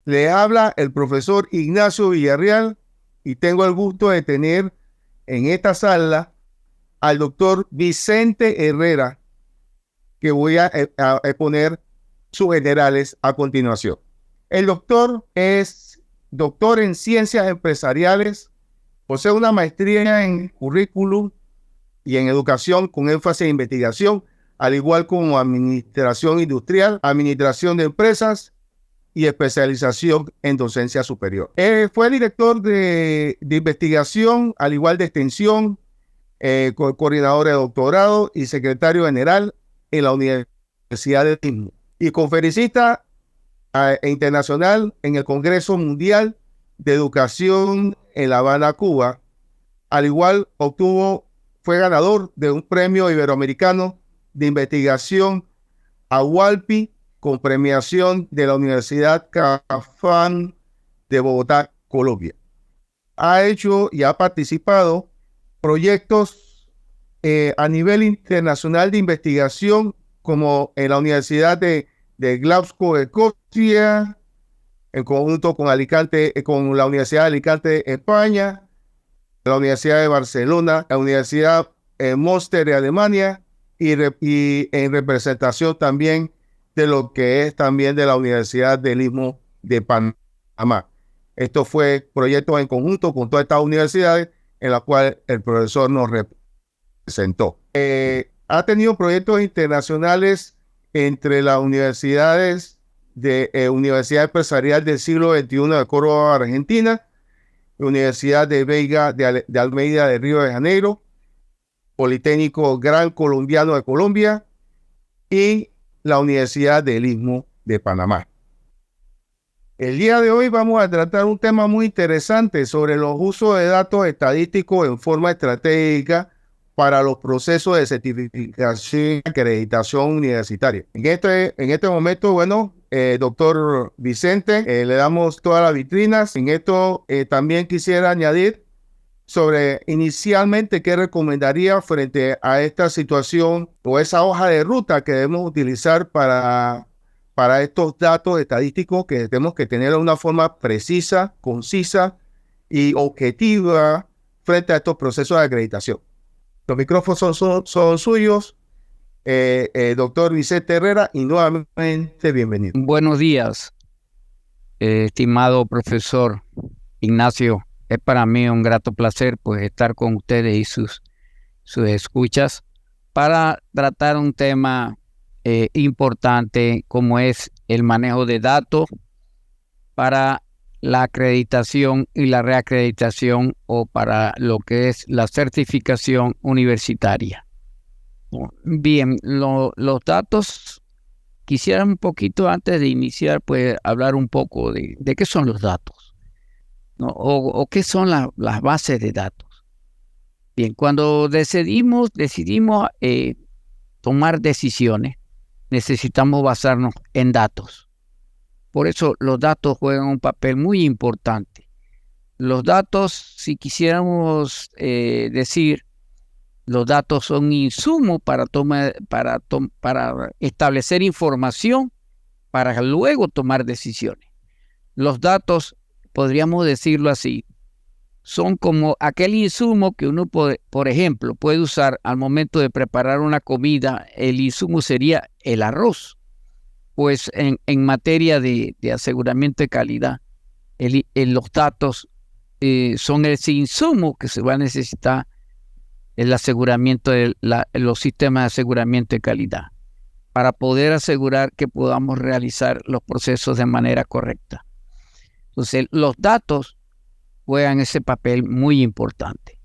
Le habla el profesor Ignacio Villarreal y tengo el gusto de tener en esta sala al doctor Vicente Herrera, que voy a exponer sus generales a continuación. El doctor es doctor en ciencias empresariales, posee una maestría en currículum y en educación con énfasis en investigación, al igual como administración industrial, administración de empresas y especialización en docencia superior. Fue director de investigación, al igual de extensión, coordinador de doctorado y secretario general en la Universidad de Mismo. Y conferencista internacional en el Congreso Mundial de Educación en La Habana, Cuba. Al igual, fue ganador de un premio iberoamericano de investigación a Walpi con premiación de la Universidad Cafán de Bogotá, Colombia. Ha hecho y ha participado proyectos a nivel internacional de investigación, como en la Universidad de Glasgow, Escocia, en conjunto con con la Universidad de Alicante, España, la Universidad de Barcelona, la Universidad Münster de Alemania, y en representación también de lo que es también de la Universidad del Istmo de Panamá. Esto fue proyectos en conjunto con todas estas universidades en las cuales el profesor nos representó. Ha tenido proyectos internacionales entre las universidades Universidad Empresarial del Siglo XXI de Córdoba, Argentina, Universidad de Veiga de Almeida de Río de Janeiro, Politécnico Gran Colombiano de Colombia y la Universidad del Istmo de Panamá. El día de hoy vamos a tratar un tema muy interesante sobre los usos de datos estadísticos en forma estratégica para los procesos de certificación y acreditación universitaria. En este momento, bueno, doctor Vicente, le damos todas las vitrinas. En esto también quisiera añadir sobre inicialmente qué recomendaría frente a esta situación o esa hoja de ruta que debemos utilizar para estos datos estadísticos, que tenemos que tener de una forma precisa, concisa y objetiva frente a estos procesos de acreditación. Los micrófonos son suyos, doctor Vicente Herrera, y nuevamente bienvenido. Buenos días, estimado profesor Ignacio. Es para mí un grato placer pues estar con ustedes y sus escuchas para tratar un tema importante como es el manejo de datos para la acreditación y la reacreditación o para lo que es la certificación universitaria. Bien, los datos, quisiera un poquito antes de iniciar pues hablar un poco de qué son los datos, ¿no? O qué son las bases de datos. Bien, cuando decidimos tomar decisiones, necesitamos basarnos en datos. Por eso los datos juegan un papel muy importante. Los datos, si quisiéramos decir, los datos son insumos para establecer información para luego tomar decisiones. Los datos, podríamos decirlo así, son como aquel insumo que uno, por ejemplo, puede usar al momento de preparar una comida. El insumo sería el arroz. Pues en materia de aseguramiento de calidad, los datos son ese insumo que se va a necesitar el aseguramiento de los sistemas de aseguramiento de calidad para poder asegurar que podamos realizar los procesos de manera correcta. Entonces, los datos juegan ese papel muy importante.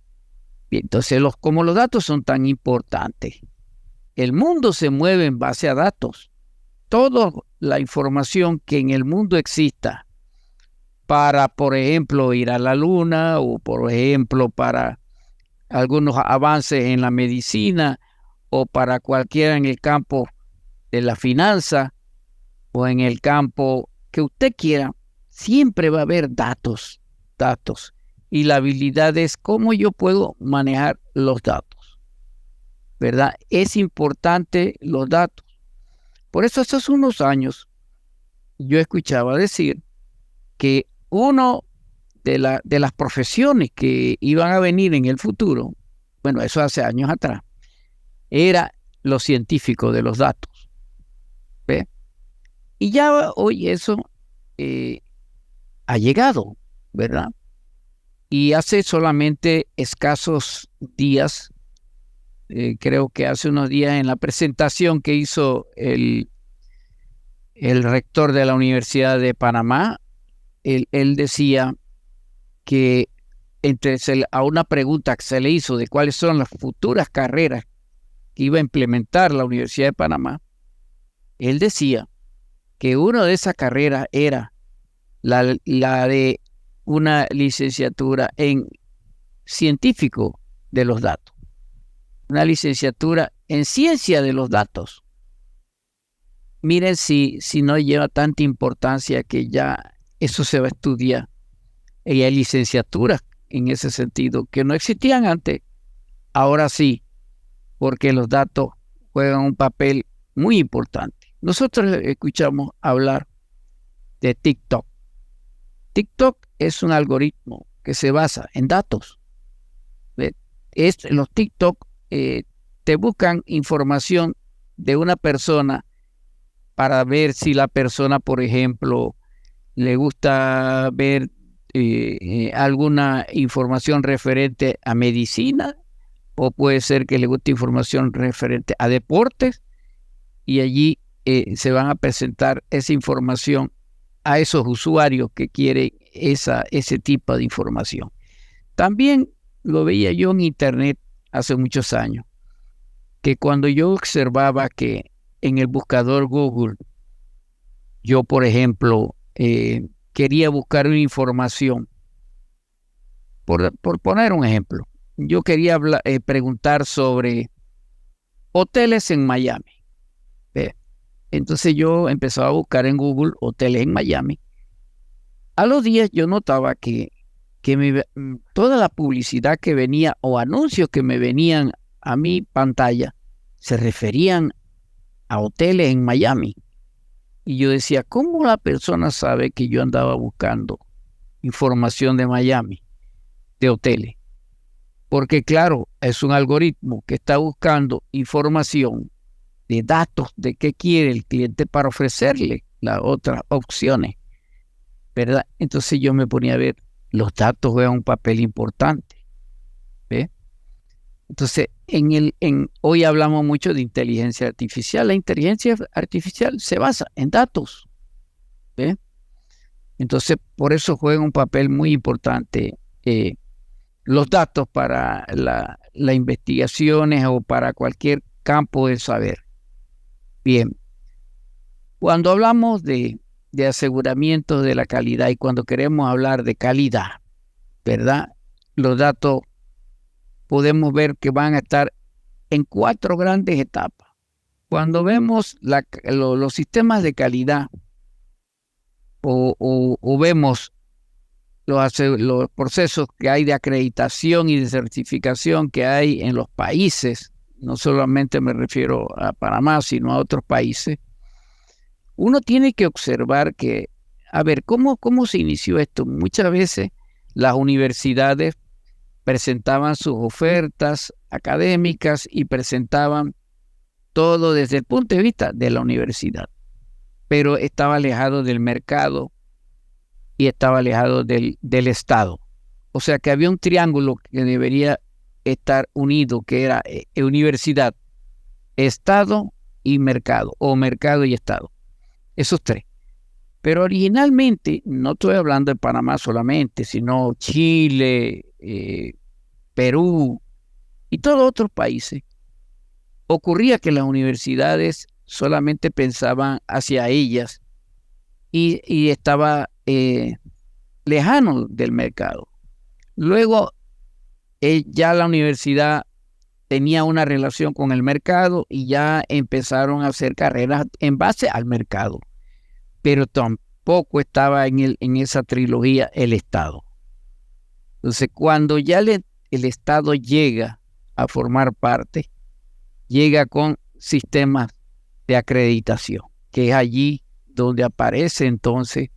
Bien, entonces, como los datos son tan importantes, el mundo se mueve en base a datos. Toda la información que en el mundo exista para, por ejemplo, ir a la luna o, por ejemplo, para algunos avances en la medicina o para cualquiera en el campo de la finanza o en el campo que usted quiera, siempre va a haber datos. Y la habilidad es cómo yo puedo manejar los datos, ¿verdad? Es importante los datos. Por eso hace unos años yo escuchaba decir que uno de las profesiones que iban a venir en el futuro, bueno, eso hace años atrás, era lo científico de los datos. ¿Ve? Y ya hoy eso ha llegado, ¿verdad? Y hace solamente escasos días, creo que hace unos días en la presentación que hizo el rector de la Universidad de Panamá, él decía que a una pregunta que se le hizo de cuáles son las futuras carreras que iba a implementar la Universidad de Panamá, él decía que una de esas carreras era la de una licenciatura en científico de los datos, una licenciatura en ciencia de los datos. Miren si no lleva tanta importancia que ya eso se va a estudiar. Y hay licenciaturas en ese sentido que no existían antes, ahora sí, porque los datos juegan un papel muy importante. Nosotros escuchamos hablar de TikTok. TikTok es un algoritmo que se basa en datos. Los TikTok te buscan información de una persona para ver si la persona, por ejemplo, le gusta ver alguna información referente a medicina, o puede ser que le guste información referente a deportes, y allí se van a presentar esa información a esos usuarios que quieren ese tipo de información. También lo veía yo en internet hace muchos años, que cuando yo observaba que en el buscador Google, yo, por ejemplo, quería buscar una información, por poner un ejemplo, yo quería preguntar sobre hoteles en Miami. Entonces yo empezaba a buscar en Google hoteles en Miami. A los días yo notaba que toda la publicidad que venía o anuncios que me venían a mi pantalla se referían a hoteles en Miami. Y yo decía, ¿cómo la persona sabe que yo andaba buscando información de Miami, de hoteles? Porque claro, es un algoritmo que está buscando información de datos de qué quiere el cliente para ofrecerle las otras opciones, ¿verdad? Entonces yo me ponía a ver, los datos juegan un papel importante, ¿ve? Entonces, hoy hablamos mucho de inteligencia artificial. La inteligencia artificial se basa en datos, ¿ve? Entonces, por eso juega un papel muy importante los datos para las investigaciones o para cualquier campo del saber. Bien, cuando hablamos de aseguramiento de la calidad y cuando queremos hablar de calidad, ¿verdad? Los datos podemos ver que van a estar en 4 grandes etapas. Cuando vemos los sistemas de calidad o vemos los procesos que hay de acreditación y de certificación que hay en los países, no solamente me refiero a Panamá, sino a otros países, uno tiene que observar que, a ver, ¿cómo se inició esto? Muchas veces las universidades presentaban sus ofertas académicas y presentaban todo desde el punto de vista de la universidad, pero estaba alejado del mercado y estaba alejado del Estado. O sea que había un triángulo que debería estar unido, que era universidad, Estado y mercado, o mercado y Estado. Esos 3. Pero originalmente, no estoy hablando de Panamá solamente, sino Chile, Perú y todos otros países. Ocurría que las universidades solamente pensaban hacia ellas y estaba lejano del mercado. Luego ya la universidad tenía una relación con el mercado y ya empezaron a hacer carreras en base al mercado, pero tampoco estaba en esa trilogía el Estado. Entonces, cuando ya el Estado llega a formar parte, llega con sistemas de acreditación, que es allí donde aparece entonces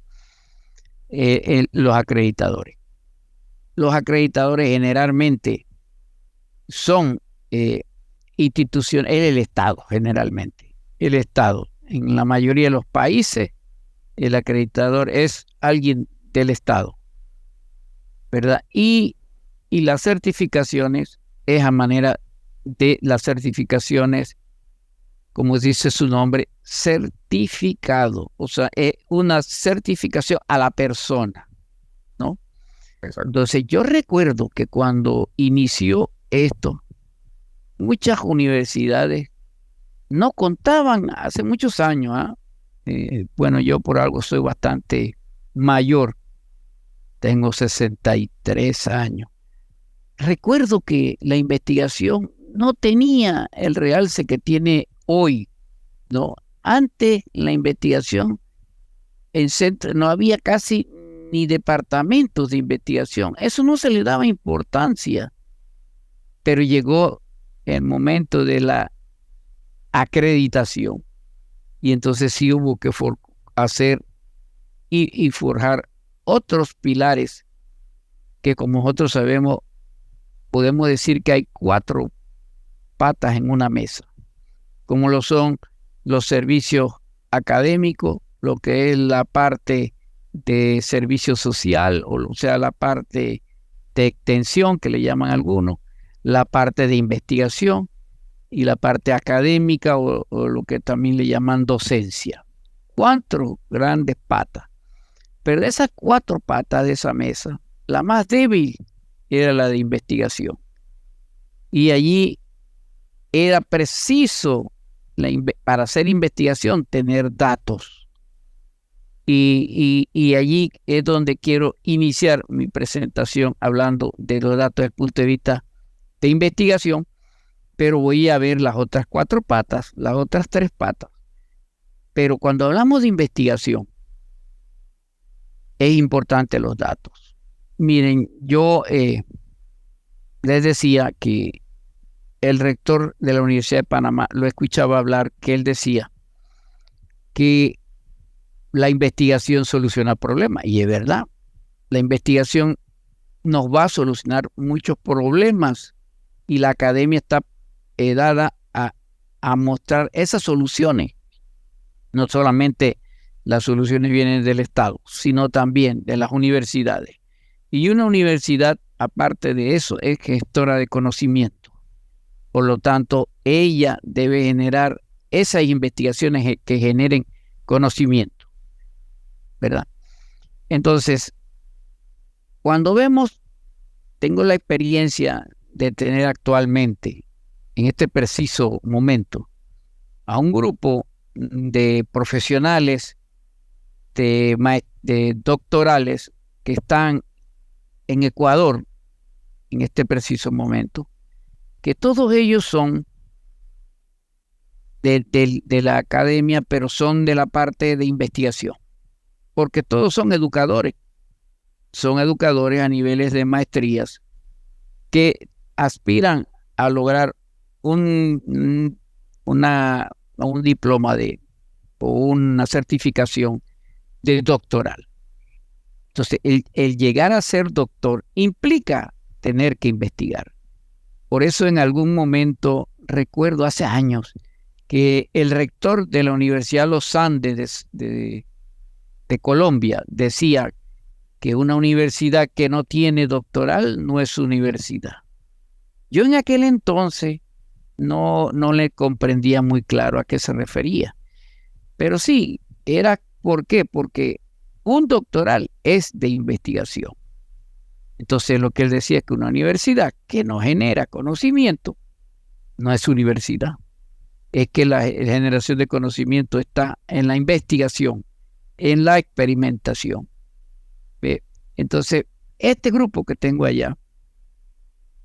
los acreditadores. Los acreditadores generalmente son instituciones, es el Estado generalmente. El Estado, en la mayoría de los países, el acreditador es alguien del Estado, ¿verdad? Y las certificaciones es a manera de las certificaciones, como dice su nombre, certificado. O sea, es una certificación a la persona, ¿no? Exacto. Entonces, yo recuerdo que cuando inició esto, muchas universidades no contaban hace muchos años. Bueno, yo por algo soy bastante mayor, tengo 63 años. Recuerdo que la investigación no tenía el realce que tiene hoy, ¿no? Antes la investigación en centro no había casi ni departamentos de investigación. Eso no se le daba importancia, pero llegó el momento de la acreditación y entonces sí hubo que hacer y forjar otros pilares que, como nosotros sabemos, podemos decir que hay 4 patas en una mesa, como lo son los servicios académicos, lo que es la parte de servicio social, o sea, la parte de extensión que le llaman algunos, la parte de investigación y la parte académica o lo que también le llaman docencia. 4 grandes patas. Pero de esas 4 patas de esa mesa, la más débil era la de investigación. Y allí era preciso para hacer investigación tener datos. Y allí es donde quiero iniciar mi presentación hablando de los datos desde el punto de vista de investigación, pero voy a ver las otras 4 patas, las otras 3 patas. Pero cuando hablamos de investigación, es importante los datos. Miren, yo les decía que el rector de la Universidad de Panamá lo escuchaba hablar, que él decía que la investigación soluciona problemas, y es verdad, la investigación nos va a solucionar muchos problemas y la academia está dada a mostrar esas soluciones. No solamente las soluciones vienen del Estado, sino también de las universidades. Y una universidad, aparte de eso, es gestora de conocimiento. Por lo tanto, ella debe generar esas investigaciones que generen conocimiento, ¿verdad? Entonces, cuando vemos, tengo la experiencia de tener actualmente, en este preciso momento, a un grupo de profesionales, de doctorales que están en Ecuador en este preciso momento, que todos ellos son de la academia, pero son de la parte de investigación, porque todos son educadores a niveles de maestrías que aspiran a lograr un diploma o una certificación de doctoral. Entonces, el llegar a ser doctor implica tener que investigar. Por eso en algún momento, recuerdo hace años, que el rector de la Universidad Los Andes de Colombia decía que una universidad que no tiene doctoral no es universidad. Yo en aquel entonces no le comprendía muy claro a qué se refería. Pero sí, ¿por qué? Porque un doctoral es de investigación. Entonces lo que él decía es que una universidad que no genera conocimiento no es universidad. Es que la generación de conocimiento está en la investigación, en la experimentación. ¿Ve? Entonces, este grupo que tengo allá,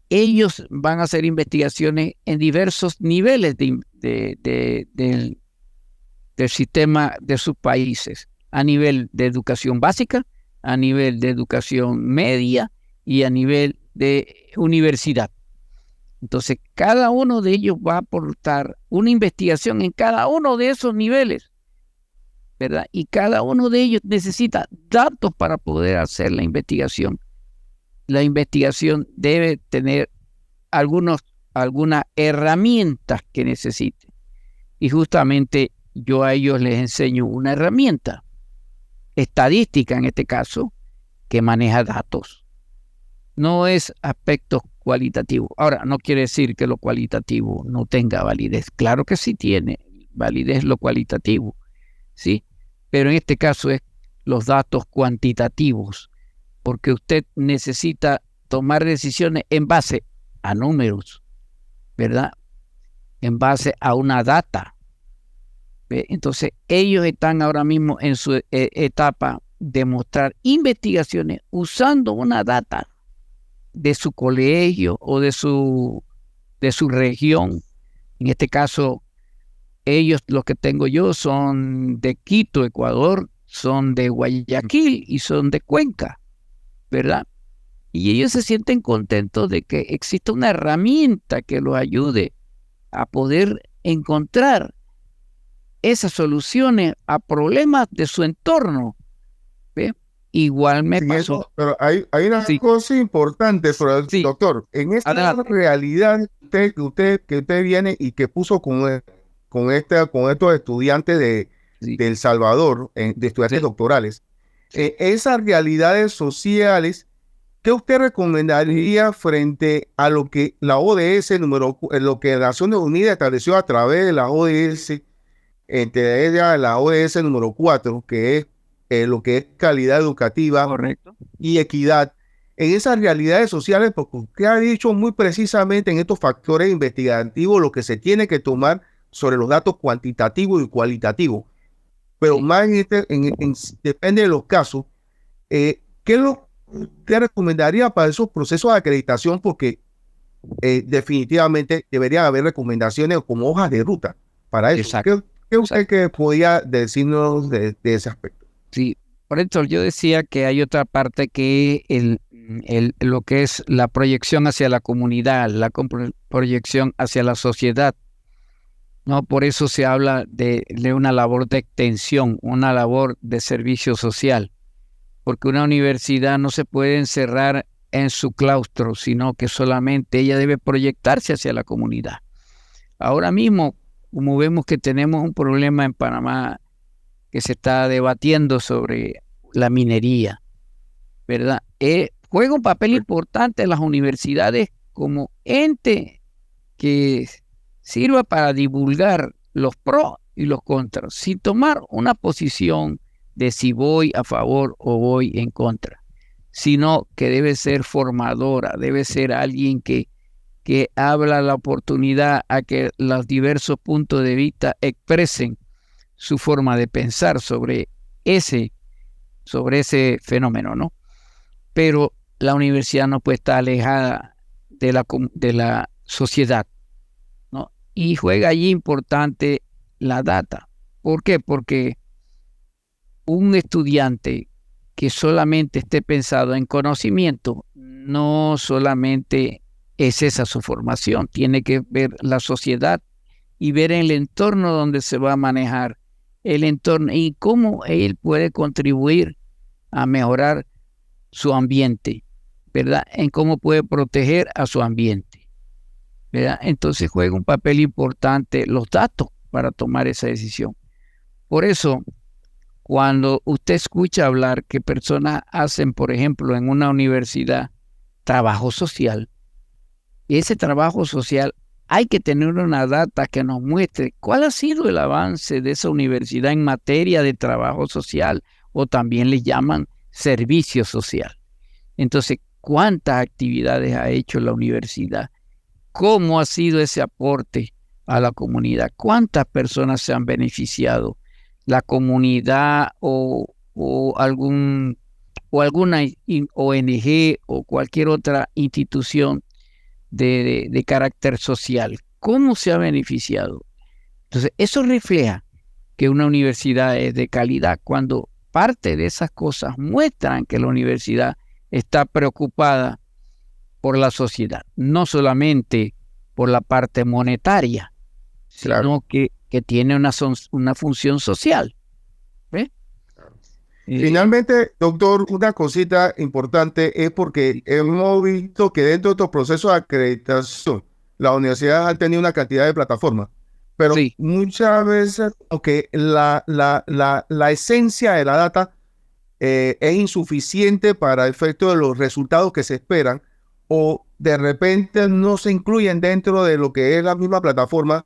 ellos van a hacer investigaciones en diversos niveles del sistema de sus países, a nivel de educación básica, a nivel de educación media y a nivel de universidad. Entonces, cada uno de ellos va a aportar una investigación en cada uno de esos niveles. ¿verdad? Y cada uno de ellos necesita datos para poder hacer la investigación. La investigación debe tener algunas herramientas que necesite. Y justamente yo a ellos les enseño una herramienta, estadística en este caso, que maneja datos. No es aspectos cualitativos. Ahora, no quiere decir que lo cualitativo no tenga validez. Claro que sí tiene validez lo cualitativo, ¿sí? Pero en este caso es los datos cuantitativos, porque usted necesita tomar decisiones en base a números, ¿verdad? En base a una data. ¿Ve? Entonces, ellos están ahora mismo en su etapa de mostrar investigaciones usando una data de su colegio o de su región. En este caso, ellos, los que tengo yo, son de Quito, Ecuador, son de Guayaquil y son de Cuenca, ¿verdad? Y ellos se sienten contentos de que exista una herramienta que los ayude a poder encontrar esas soluciones a problemas de su entorno. ¿Ve? Igual me pasó. Pero hay una cosa importante, doctor. En esta realidad que usted viene y que puso con estos estudiantes de El Salvador, de estudiantes doctorales, esas realidades sociales, ¿qué usted recomendaría frente a lo que la ODS, lo que Naciones Unidas estableció a través de la ODS, entre ellas la ODS número 4, que es lo que es calidad educativa, correcto, y equidad, en esas realidades sociales, porque usted ha dicho muy precisamente en estos factores investigativos lo que se tiene que tomar sobre los datos cuantitativos y cualitativos, pero más depende de los casos. ¿Qué es lo que usted recomendaría para esos procesos de acreditación? Porque definitivamente deberían haber recomendaciones como hojas de ruta para eso. ¿Qué usted que podía decirnos de ese aspecto? Sí, por eso yo decía que hay otra parte que lo que es la proyección hacia la comunidad, la proyección hacia la sociedad. No, por eso se habla de una labor de extensión, una labor de servicio social, porque una universidad no se puede encerrar en su claustro, sino que solamente ella debe proyectarse hacia la comunidad. Ahora mismo, como vemos que tenemos un problema en Panamá que se está debatiendo sobre la minería, ¿verdad? Juega un papel importante en las universidades como ente que sirva para divulgar los pros y los contras, sin tomar una posición de si voy a favor o voy en contra, sino que debe ser formadora, debe ser alguien que habla la oportunidad a que los diversos puntos de vista expresen su forma de pensar sobre ese fenómeno, ¿no? Pero la universidad no puede estar alejada de la sociedad, ¿no? Y juega allí importante la data. ¿Por qué? Porque un estudiante que solamente esté pensado en conocimiento, no solamente es esa su formación, tiene que ver la sociedad y ver el entorno donde se va a manejar el entorno y cómo él puede contribuir a mejorar su ambiente, ¿verdad? En cómo puede proteger a su ambiente, ¿verdad? Entonces juega un papel importante los datos para tomar esa decisión. Por eso, cuando usted escucha hablar que personas hacen, por ejemplo, en una universidad, trabajo social, ese trabajo social hay que tener una data que nos muestre cuál ha sido el avance de esa universidad en materia de trabajo social, o también le llaman servicio social. Entonces, ¿cuántas actividades ha hecho la universidad? ¿Cómo ha sido ese aporte a la comunidad? ¿Cuántas personas se han beneficiado? La comunidad o alguna ONG o cualquier otra institución de carácter social, ¿cómo se ha beneficiado? Entonces, eso refleja que una universidad es de calidad cuando parte de esas cosas muestran que la universidad está preocupada por la sociedad, no solamente por la parte monetaria, sino que tiene una función social. ¿Ves? Finalmente, doctor, una cosita importante es porque hemos visto que dentro de estos procesos de acreditación, las universidades han tenido una cantidad de plataformas, pero Sí, muchas veces, aunque la esencia de la data es insuficiente para efecto de los resultados que se esperan, o de repente no se incluyen dentro de lo que es la misma plataforma,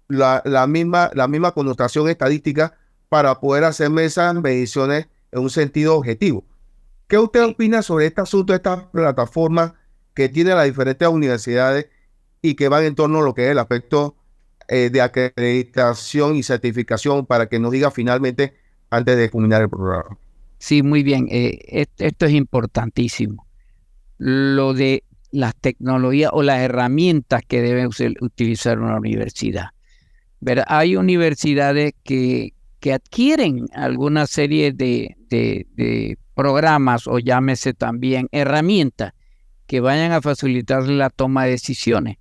la misma connotación estadística para poder hacer esas mediciones en un sentido objetivo. ¿Qué usted sí. opina sobre este asunto, estas plataformas que tienen las diferentes universidades y que van en torno a lo que es el aspecto de acreditación y certificación para que nos diga finalmente antes de culminar el programa? Sí, muy bien. Esto es importantísimo. Lo de las tecnologías o las herramientas que debe utilizar una universidad. ¿Verdad? Hay universidades que adquieren alguna serie de programas o llámese también herramientas que vayan a facilitar la toma de decisiones.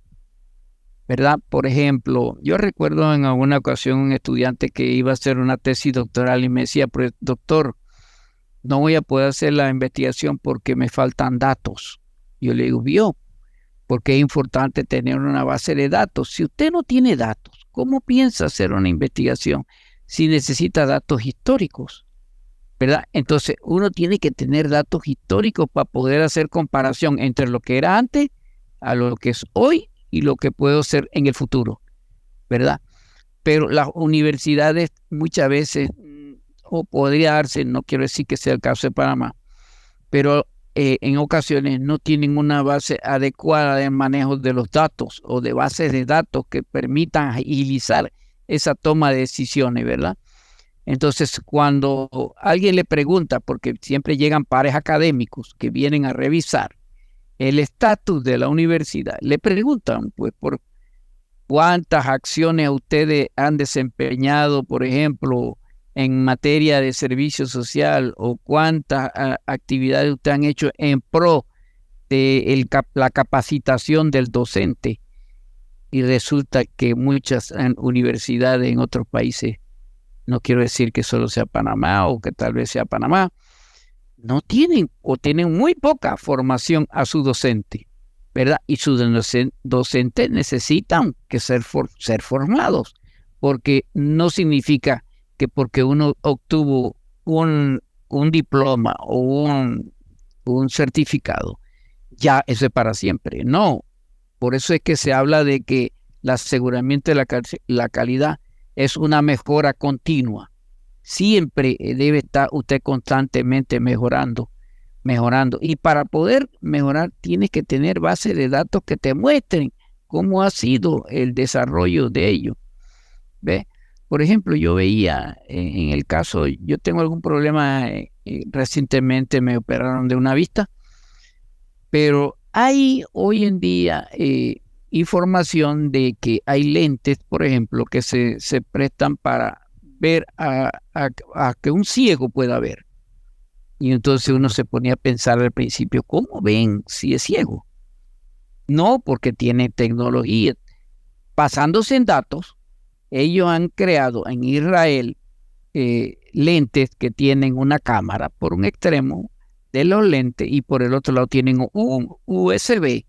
¿Verdad? Por ejemplo, yo recuerdo en alguna ocasión un estudiante que iba a hacer una tesis doctoral y me decía, pues, doctor, no voy a poder hacer la investigación porque me faltan datos. Yo le digo, vio, porque es importante tener una base de datos. Si usted no tiene datos, ¿cómo piensa hacer una investigación si necesita datos históricos? ¿Verdad? Entonces, uno tiene que tener datos históricos para poder hacer comparación entre lo que era antes a lo que es hoy y lo que puedo ser en el futuro, ¿verdad? Pero las universidades muchas veces, o podría darse, no quiero decir que sea el caso de Panamá, pero en ocasiones no tienen una base adecuada de manejo de los datos o de bases de datos que permitan agilizar esa toma de decisiones, ¿verdad? Entonces, cuando alguien le pregunta, porque siempre llegan pares académicos que vienen a revisar el estatus de la universidad, le preguntan, pues, por cuántas acciones ustedes han desempeñado, por ejemplo, en materia de servicio social o cuántas actividades ustedes han hecho en pro de la capacitación del docente. Y resulta que muchas universidades en otros países, no quiero decir que solo sea Panamá o que tal vez sea Panamá, no tienen o tienen muy poca formación a su docente, ¿verdad? Y sus docentes necesitan que ser formados, porque no significa que porque uno obtuvo un diploma o un certificado, ya eso es para siempre. No, por eso es que se habla de que el aseguramiento de la calidad es una mejora continua. Siempre debe estar usted constantemente mejorando. Y para poder mejorar, tienes que tener bases de datos que te muestren cómo ha sido el desarrollo de ello. ¿Ve? Por ejemplo, yo veía en el caso, yo tengo algún problema, recientemente me operaron de una vista, pero hay hoy en día información de que hay lentes, por ejemplo, que se prestan para ver a que un ciego pueda ver. Y entonces uno se ponía a pensar al principio, ¿cómo ven si es ciego? No, porque tiene tecnología. Basándose en datos, ellos han creado en Israel lentes que tienen una cámara por un extremo de los lentes y por el otro lado tienen un USB.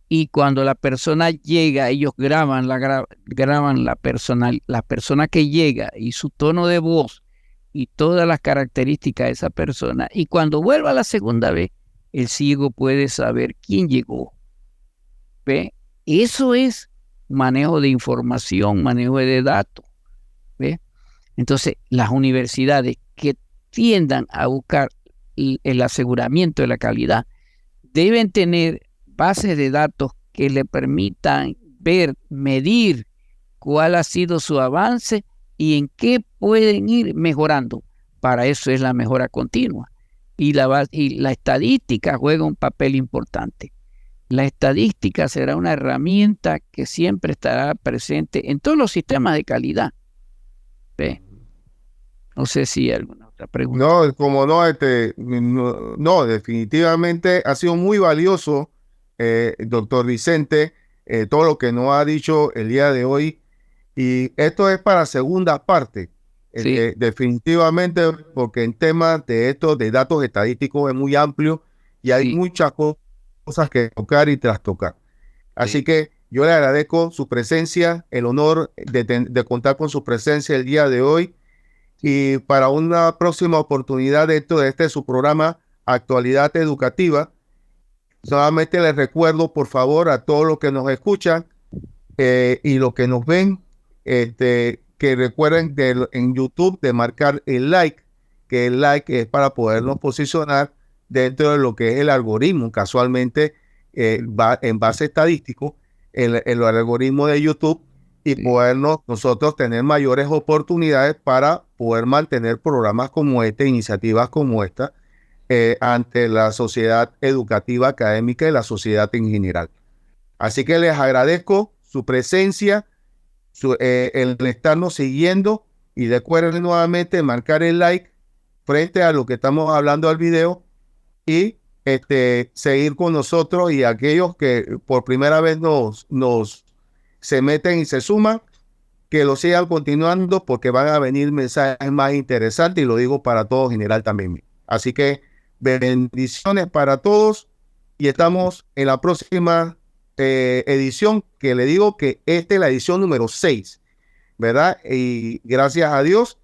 Y cuando la persona llega, ellos graban la persona que llega y su tono de voz y todas las características de esa persona. Y cuando vuelva la segunda vez, el ciego puede saber quién llegó. ¿Ve? Eso es manejo de información, manejo de datos. ¿Ve? Entonces, las universidades que tiendan a buscar el aseguramiento de la calidad deben tener bases de datos que le permitan ver, medir cuál ha sido su avance y en qué pueden ir mejorando. Para eso es la mejora continua. Y la estadística juega un papel importante. La estadística será una herramienta que siempre estará presente en todos los sistemas de calidad. ¿Ve? No sé si hay alguna otra pregunta. No, como no, no, definitivamente ha sido muy valioso, doctor Vicente, todo lo que nos ha dicho el día de hoy. Y esto es para segunda parte. Sí, Definitivamente, porque en temas de esto, de datos estadísticos, es muy amplio y hay sí, muchas cosas que tocar y trastocar. Así sí, que yo le agradezco su presencia, el honor de contar con su presencia el día de hoy. sí, Y para una próxima oportunidad de este su programa Actualidad Educativa, solamente les recuerdo, por favor, a todos los que nos escuchan y los que nos ven, que recuerden en YouTube de marcar el like, que el like es para podernos posicionar dentro de lo que es el algoritmo. Casualmente, va en base estadístico, el algoritmo de YouTube y sí, podernos nosotros tener mayores oportunidades para poder mantener programas como este, iniciativas como esta, ante la sociedad educativa, académica y la sociedad en general. Así que les agradezco su presencia, el estarnos siguiendo y recuerden nuevamente marcar el like frente a lo que estamos hablando del video y seguir con nosotros y aquellos que por primera vez nos se meten y se suman, que lo sigan continuando porque van a venir mensajes más interesantes y lo digo para todo general también. Así que bendiciones para todos y estamos en la próxima edición, que le digo que esta es la edición número 6, ¿verdad? Y gracias a Dios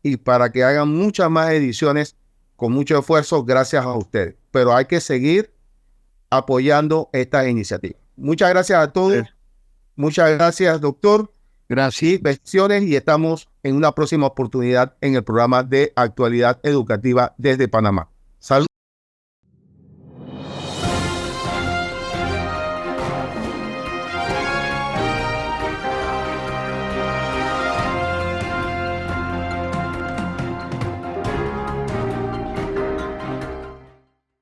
y para que hagan muchas más ediciones con mucho esfuerzo gracias a ustedes. Pero hay que seguir apoyando estas iniciativas. Muchas gracias a todos. Muchas gracias, doctor. gracias. Y bendiciones y estamos en una próxima oportunidad en el programa de Actualidad Educativa desde Panamá.